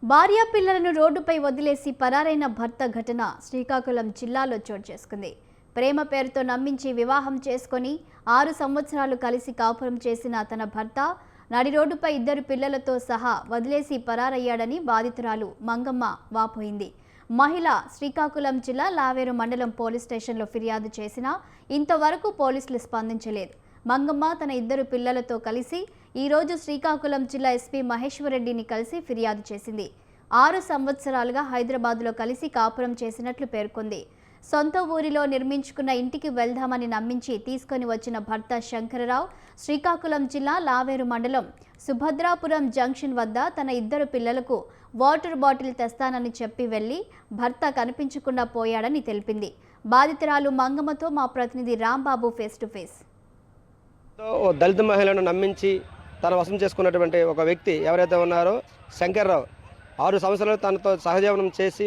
భార్య పిల్లలను రోడ్డుపై వదిలేసి పరారైన భర్త ఘటన శ్రీకాకుళం జిల్లాలో చోటు చేసుకుంది. ప్రేమ పేరుతో నమ్మించి వివాహం చేసుకొని 6 సంవత్సరాలు కలిసి కాపురం చేసిన తన భర్త నడి రోడ్డుపై 2 పిల్లలతో సహా వదిలేసి పరారయ్యాడని బాధితురాలు మంగమ్మ వాపోయింది. మహిళ శ్రీకాకుళం జిల్లా లావేరు మండలం పోలీస్ స్టేషన్లో ఫిర్యాదు చేసినా ఇంతవరకు పోలీసులు స్పందించలేదు. మంగమ్మ తన 2 పిల్లలతో కలిసి ఈరోజు శ్రీకాకుళం జిల్లా ఎస్పీ మహేశ్వరరెడ్డిని కలిసి ఫిర్యాదు చేసింది. 6 సంవత్సరాలుగా హైదరాబాద్లో కలిసి కాపురం చేసినట్లు పేర్కొంది. సొంత ఊరిలో నిర్మించుకున్న ఇంటికి వెళ్దామని నమ్మించి తీసుకొని వచ్చిన భర్త శంకరరావు శ్రీకాకుళం జిల్లా లావేరు మండలం సుభద్రాపురం జంక్షన్ వద్ద తన 2 పిల్లలకు వాటర్ బాటిల్ తెస్తానని చెప్పి వెళ్లి భర్త కనిపించకుండా పోయాడని తెలిపింది. బాధితురాలు మంగమ్మతో మా ప్రతినిధి రాంబాబు ఫేస్ టు ఫేస్. దళిత మహిళను నమ్మించి తన వశం చేసుకున్నటువంటి ఒక వ్యక్తి ఎవరైతే ఉన్నారో శంకర్రావు 6 సంవత్సరాలు తనతో సహజీవనం చేసి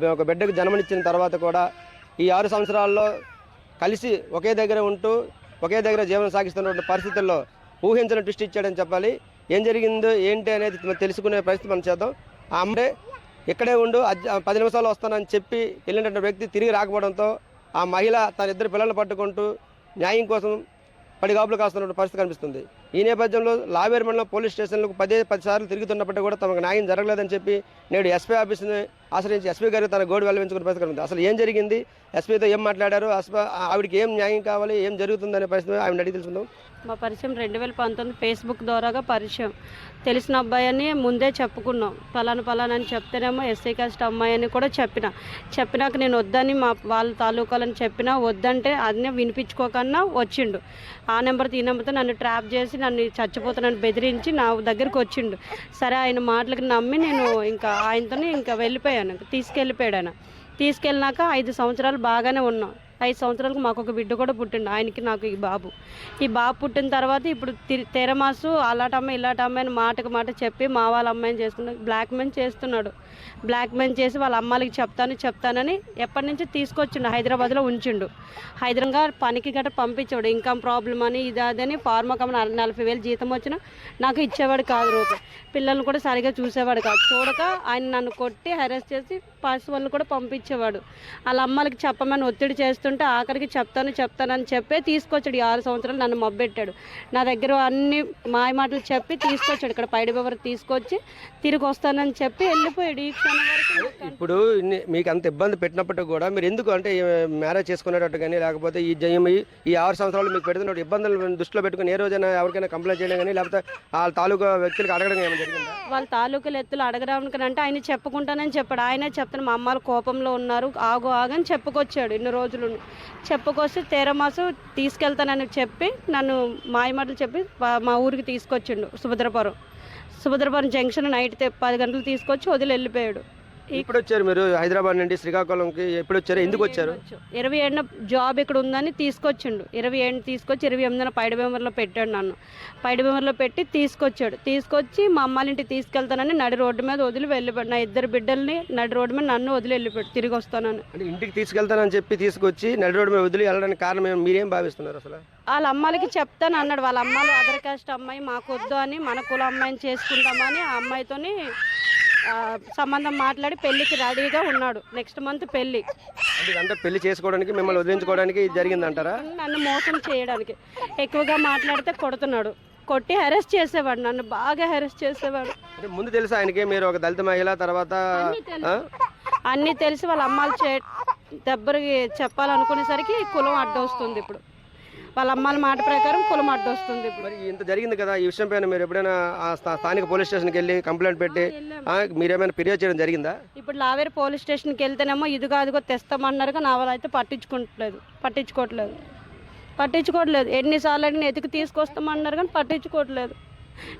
ఒక బిడ్డకు జన్మనిచ్చిన తర్వాత కూడా ఈ 6 సంవత్సరాల్లో కలిసి ఒకే దగ్గర ఉంటూ ఒకే దగ్గర జీవనం సాగిస్తున్నటువంటి పరిస్థితుల్లో ఊహించిన ట్విస్ట్ ఇచ్చాడని చెప్పాలి. ఏం జరిగిందో ఏంటి అనేది తెలుసుకునే పరిస్థితి మనం చేద్దాం. ఆ అమ్మాయి ఇక్కడే ఉండు 10 నిమిషాలు వస్తానని చెప్పి వెళ్ళినటువంటి వ్యక్తి తిరిగి రాకపోవడంతో ఆ మహిళ తన 2 పిల్లలు పట్టుకుంటూ న్యాయం కోసం పడిగాపులు కాస్తున్న పరిస్థితి కనిపిస్తుంది. ఈ నేపథ్యంలో లావేరు మండలం పోలీస్ స్టేషన్లకు 10 సార్లు తిరుగుతున్నప్పటికీ కూడా తమకు న్యాయం జరగలేదని చెప్పి నేడు ఎస్పీ ఆఫీస్ని ఆశ్రయించి ఎస్పీ గారు తన గోడు వెల్లవించుకునే పరిస్థితి కనిపిస్తుంది. అసలు ఏం జరిగింది, ఎస్పీతో ఏం మాట్లాడారు, ఆవిడకి ఏం న్యాయం కావాలి, ఏం జరుగుతుందనే పరిస్థితి ఆవిడ అడిగి తెలుసుకుందాం. మా పరిచయం 2019 ఫేస్బుక్ ద్వారాగా పరిచయం. తెలిసిన అబ్బాయి అని ముందే చెప్పుకున్నాం. పలానా అని చెప్తేనేమో ఎస్ఐ కాస్ట్ అమ్మాయి అని కూడా చెప్పినాక నేను వద్దని వాళ్ళ తాలూకాలని చెప్పినా వద్దంటే అన్నీ వినిపించుకోకన్నా వచ్చిండు. ఆ నెంబర్తో ఈ నెంబర్తో నన్ను ట్రాప్ చేసి నన్ను చచ్చిపోతానని బెదిరించి నా దగ్గరికి వచ్చిండు. సరే ఆయన మాటలకు నమ్మి నేను ఇంకా ఆయనతోనే ఇంకా వెళ్ళిపోయాను. తీసుకెళ్ళిపోయాడు. తీసుకెళ్ళినాక 5 సంవత్సరాలు బాగానే ఉన్నాం. 5 సంవత్సరాలకు మాకు ఒక బిడ్డ కూడా పుట్టిండు. ఆయనకి నాకు ఈ బాబు పుట్టిన తర్వాత ఇప్పుడు తెరమాసు అలాటమ్మ ఇలాటమ్మ అని మాటకు మాట చెప్పి మా వాళ్ళ అమ్మాయిని చేసుకున్నాడు. బ్లాక్మెయిల్ చేసి వాళ్ళ అమ్మాయికి చెప్తానని ఎప్పటి నుంచి తీసుకొచ్చిండు. హైదరాబాద్లో ఉంచిండు. హైదరాబాద్ పనికి గట్రా పంపించాడు. ఇన్కమ్ ప్రాబ్లం అని ఇది అదని ఫార్మకమని 40,000 జీతం వచ్చినా నాకు ఇచ్చేవాడు కాదు. రూపాయి పిల్లల్ని కూడా సరిగా చూసేవాడు కాదు. చూడక ఆయన నన్ను కొట్టి హెరాస్ చేసి పాస్ వాళ్ళని కూడా పంపించేవాడు. వాళ్ళ అమ్మాయికి చెప్పమని ఒత్తిడి చేస్తుంటే ఆఖరికి చెప్తానని చెప్పే తీసుకొచ్చాడు. 6 సంవత్సరాలు నన్ను మొబ్బెట్టాడు. నా దగ్గర అన్ని మాయ మాటలు చెప్పి తీసుకొచ్చాడు. ఇక్కడ పైడిబెవరు తీసుకొచ్చి తిరిగి వస్తానని చెప్పి వెళ్ళిపోయాడు. ఈ క్షణం వరకు ఇప్పుడు మీకు అంత ఇబ్బంది పెట్టినప్పటికీ కూడా మీరు ఎందుకు అంటే మ్యారేజ్ చేసుకునేటట్టు కానీ లేకపోతే ఈ 6 సంవత్సరాలు మీకు పెడుతున్న ఇబ్బందులు దృష్టిలో పెట్టుకుని ఏ రోజైనా ఎవరికైనా కంప్లైంట్ చేయడం కానీ లేకపోతే వాళ్ళ తాలూకా వ్యక్తులకు అడగడం ఏమైనా జరిగిందా? వాళ్ళ తాలూకాలు ఎత్తులు అడగడానికంటే ఆయన చెప్పుకుంటానని చెప్పాడు. ఆయనే చెప్తాను మా అమ్మాలు కోపంలో ఉన్నారు ఆగని చెప్పుకొచ్చాడు. ఇన్ని రోజులు చెప్పుకొచ్చి తెరమాసు తీసుకెళ్తానని చెప్పి నన్ను మాయమాటలు చెప్పి మా ఊరికి తీసుకొచ్చిండు. సుభద్రపురం జంక్షన్ నైట్ 10 గంటలు తీసుకొచ్చి వదిలి వెళ్ళిపోయాడు. ఇప్పుడు వచ్చారు మీరు హైదరాబాద్ నుండి శ్రీకాకుళంకి ఎప్పుడు వచ్చారు, ఎందుకు వచ్చారు? 27న జాబ్ ఇక్కడ ఉందని తీసుకొచ్చిండు. 27 తీసుకొచ్చి 28న పైడిబెమ్మర్లో పెట్టాడు. నన్ను పైడిబెమ్మర్లో పెట్టి తీసుకొచ్చి మా అమ్మాయిల ఇంటికి తీసుకెళ్తానని నడి రోడ్డు మీద వదిలి వెళ్ళిపోయాడు. నా 2 బిడ్డల్ని నడి రోడ్డు మీద నన్ను వదిలి వెళ్ళిపోయాడు. తిరిగి వస్తానని అంటే ఇంటికి తీసుకెళ్తానని చెప్పి తీసుకొచ్చి నడి రోడ్డు మీద వదిలి వెళ్ళడానికి కారణం మీరేం భావిస్తున్నారు? అసలు వాళ్ళ అమ్మాయికి చెప్తాను అన్నాడు. వాళ్ళ అమ్మాయిలు అదర్ కాస్ట్ అమ్మాయి మాకు వద్దు అని మన కుల అమ్మాయిని చేసుకుంటామని ఆ అమ్మాయితోని సంబంధం మాట్లాడి పెళ్లికి రెడీగా ఉన్నాడు. నెక్స్ట్ మంత్ పెళ్లి. అంటే పెళ్లి చేసుకోవడానికి మిమ్మల్ని వదిలించుకోవడానికి జరిగిందంటారా? నన్ను మోసం చేయడానికి ఎక్కువగా మాట్లాడితే కొడుతున్నాడు. కొట్టి హెరాస్ చేసేవాడు. నన్ను బాగా హెరాస్ చేసేవాడు. అంటే ముందు తెలుసు ఆయనకి మీరు ఒక దళిత మహిళ, తర్వాత అన్నీ తెలిసి వాళ్ళ అమ్మాయిలు దెబ్బకి చెప్పాలనుకునేసరికి కులం అడ్డొస్తుంది. ఇప్పుడు వాళ్ళ అమ్మాయిల మాట ప్రకారం కులం అడ్డొస్తుంది. మరి ఇంత జరిగింది కదా, ఈ విషయం పైన మీరు ఎప్పుడైనా స్థానిక పోలీస్ స్టేషన్కి వెళ్ళి కంప్లైంట్ పెట్టి మీరేమైనా ఫిర్యాదు చేయడం జరిగిందా? ఇప్పుడు లావేరు పోలీస్ స్టేషన్కి వెళ్తేనేమో ఇదిగో అదిగో తెస్తామన్నారుగా నా వాళ్ళు అయితే పట్టించుకోవట్లేదు. ఎన్నిసార్లు అడిగిన ఎతికి తీసుకొస్తామన్నారు కానీ పట్టించుకోవట్లేదు.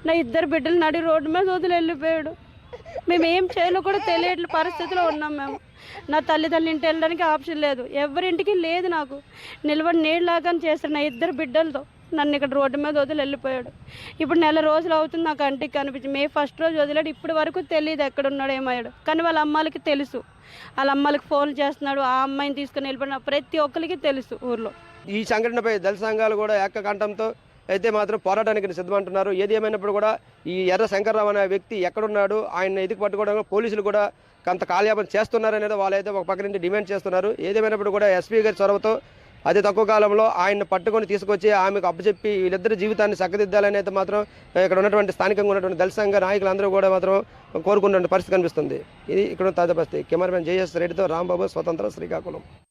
నా 2 బిడ్డలు నడి రోడ్డు మీద వదిలి వెళ్ళిపోయాడు. మేము ఏం చేయాలో కూడా తెలియట్లే పరిస్థితిలో ఉన్నాం. మేము నా తల్లిదండ్రుల ఇంటి వెళ్ళడానికి ఆప్షన్ లేదు, ఎవరింటికి లేదు. నాకు నిలబడి నీళ్ళలాగా చేశాడు. నా 2 బిడ్డలతో నన్ను ఇక్కడ రోడ్డు మీద వదిలి వెళ్ళిపోయాడు. ఇప్పుడు నెల రోజులు అవుతుంది నాకు కంటికి కనిపించి. మే 1st రోజు వదిలాడు. ఇప్పుడు వరకు తెలియదు ఎక్కడున్నాడు ఏమయ్యాడు. కానీ వాళ్ళ అమ్మాయిలకి తెలుసు. వాళ్ళ అమ్మాయిలకి ఫోన్ చేస్తున్నాడు. ఆ అమ్మాయిని తీసుకుని వెళ్ళిపోయిన ప్రతి ఒక్కరికి తెలుసు ఊర్లో. ఈ సంఘటనపై దళిత సంఘాలు కూడా ఏకకంఠంతో అయితే మాత్రం పోరాటానికి సిద్ధమంటున్నారు. ఏది ఏమైనప్పుడు కూడా ఈ ఎర్ర శంకర్రావు అనే వ్యక్తి ఎక్కడున్నాడు, ఆయన ఎదుగు పట్టుకోవడానికి పోలీసులు కూడా కొంత కాలయాపన చేస్తున్నారనేది వాళ్ళైతే ఒక పక్క నుంచి డిమాండ్ చేస్తున్నారు. ఏదేమైనప్పుడు కూడా ఎస్పీ గారి చొరవతో అతి తక్కువ కాలంలో ఆయన్ని పట్టుకొని తీసుకొచ్చి ఆమెకు అప్పచెప్పి వీళ్ళిద్దరి జీవితాన్ని చక్కదిద్దాలని అయితే మాత్రం ఇక్కడ ఉన్నటువంటి స్థానికంగా ఉన్నటువంటి దళిత సంఘ నాయకులందరూ కూడా మాత్రం కోరుకున్నటువంటి పరిస్థితి కనిపిస్తుంది. ఇది ఇక్కడ తాజా పరిస్థితి. కెమెరామెన్ జేఎస్ రెడ్డితో రాంబాబు, స్వతంత్ర, శ్రీకాకుళం.